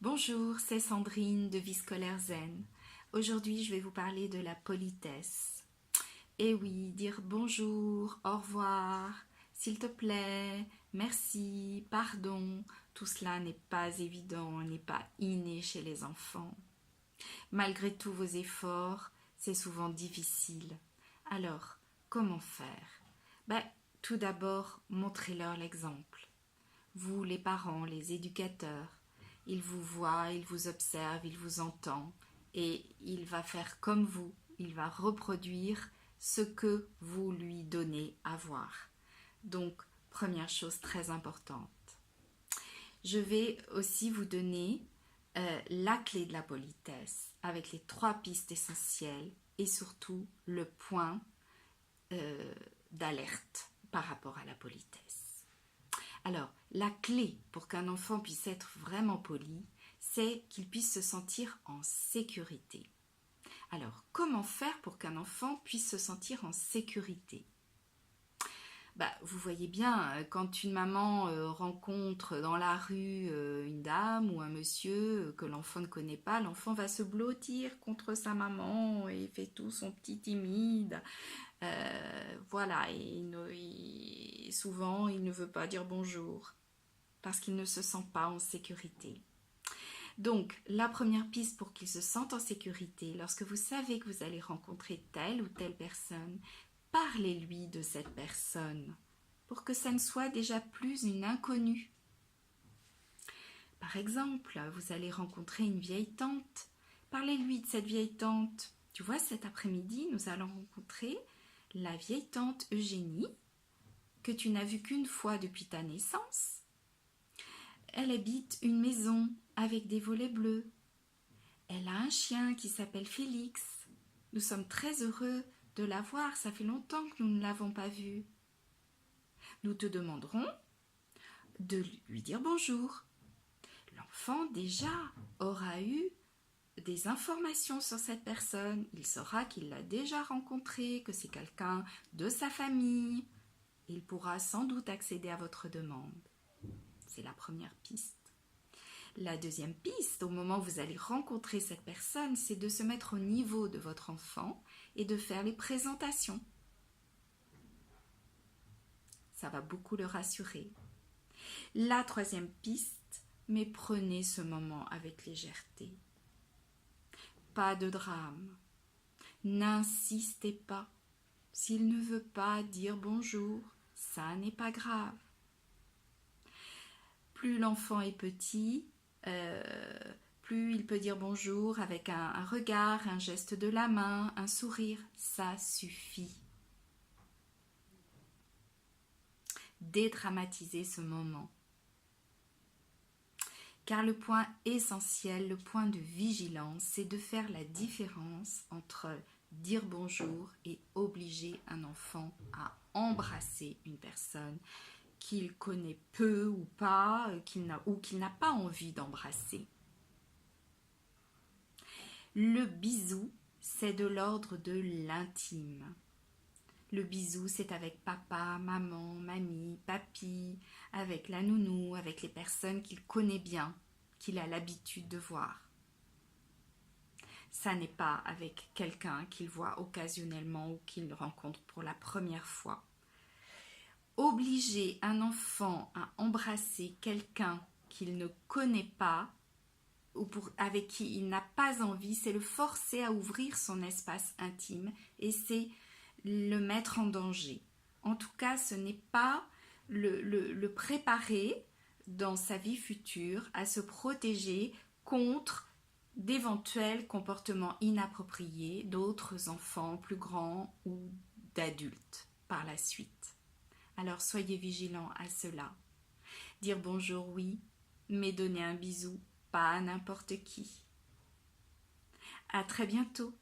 Bonjour, c'est Sandrine de Vie Scolaire Zen. Aujourd'hui, je vais vous parler de la politesse. Et oui, dire bonjour, au revoir, s'il te plaît, merci, pardon, tout cela n'est pas évident, n'est pas inné chez les enfants. Malgré tous vos efforts, c'est souvent difficile. Alors, comment faire? Tout d'abord, montrez-leur l'exemple. Vous, les parents, les éducateurs, il vous voit, il vous observe, il vous entend et il va faire comme vous, il va reproduire ce que vous lui donnez à voir. Donc, première chose très importante. Je vais aussi vous donner la clé de la politesse avec les 3 pistes essentielles et surtout le point d'alerte par rapport à la politesse. Alors, la clé pour qu'un enfant puisse être vraiment poli, c'est qu'il puisse se sentir en sécurité. Alors, comment faire pour qu'un enfant puisse se sentir en sécurité? Vous voyez bien, quand une maman rencontre dans la rue une dame ou un monsieur que l'enfant ne connaît pas, l'enfant va se blottir contre sa maman et fait tout son petit timide. Voilà, et souvent il ne veut pas dire bonjour parce qu'il ne se sent pas en sécurité. Donc, la première piste pour qu'il se sente en sécurité, lorsque vous savez que vous allez rencontrer telle ou telle personne, parlez-lui de cette personne pour que ça ne soit déjà plus une inconnue. Par exemple, vous allez rencontrer une vieille tante. Parlez-lui de cette vieille tante. Tu vois, cet après-midi, nous allons rencontrer la vieille tante Eugénie, que tu n'as vue qu'une fois depuis ta naissance. Elle habite une maison avec des volets bleus. Elle a un chien qui s'appelle Félix. Nous sommes très heureux de la voir, ça fait longtemps que nous ne l'avons pas vue. Nous te demanderons de lui dire bonjour. L'enfant déjà aura eu des informations sur cette personne. Il saura qu'il l'a déjà rencontrée, que c'est quelqu'un de sa famille. Il pourra sans doute accéder à votre demande. C'est la première piste. La deuxième piste, au moment où vous allez rencontrer cette personne, c'est de se mettre au niveau de votre enfant et de faire les présentations. Ça va beaucoup le rassurer. La troisième piste, mais prenez ce moment avec légèreté. Pas de drame. N'insistez pas. S'il ne veut pas dire bonjour, ça n'est pas grave. Plus l'enfant est petit, plus il peut dire bonjour avec un regard, un geste de la main, un sourire. Ça suffit. Dédramatisez ce moment. Car le point essentiel, le point de vigilance, c'est de faire la différence entre dire bonjour et obliger un enfant à embrasser une personne qu'il connaît peu ou pas, ou qu'il n'a pas envie d'embrasser. Le bisou, c'est de l'ordre de l'intime. Le bisou, c'est avec papa, maman, mamie, papy, avec la nounou, avec les personnes qu'il connaît bien, qu'il a l'habitude de voir. Ça n'est pas avec quelqu'un qu'il voit occasionnellement ou qu'il rencontre pour la première fois. Obliger un enfant à embrasser quelqu'un qu'il ne connaît pas ou avec qui il n'a pas envie, c'est le forcer à ouvrir son espace intime et c'est le mettre en danger. En tout cas, ce n'est pas le préparer dans sa vie future à se protéger contre d'éventuels comportements inappropriés d'autres enfants plus grands ou d'adultes par la suite. Alors soyez vigilants à cela. Dire bonjour, oui, mais donner un bisou, pas à n'importe qui. À très bientôt.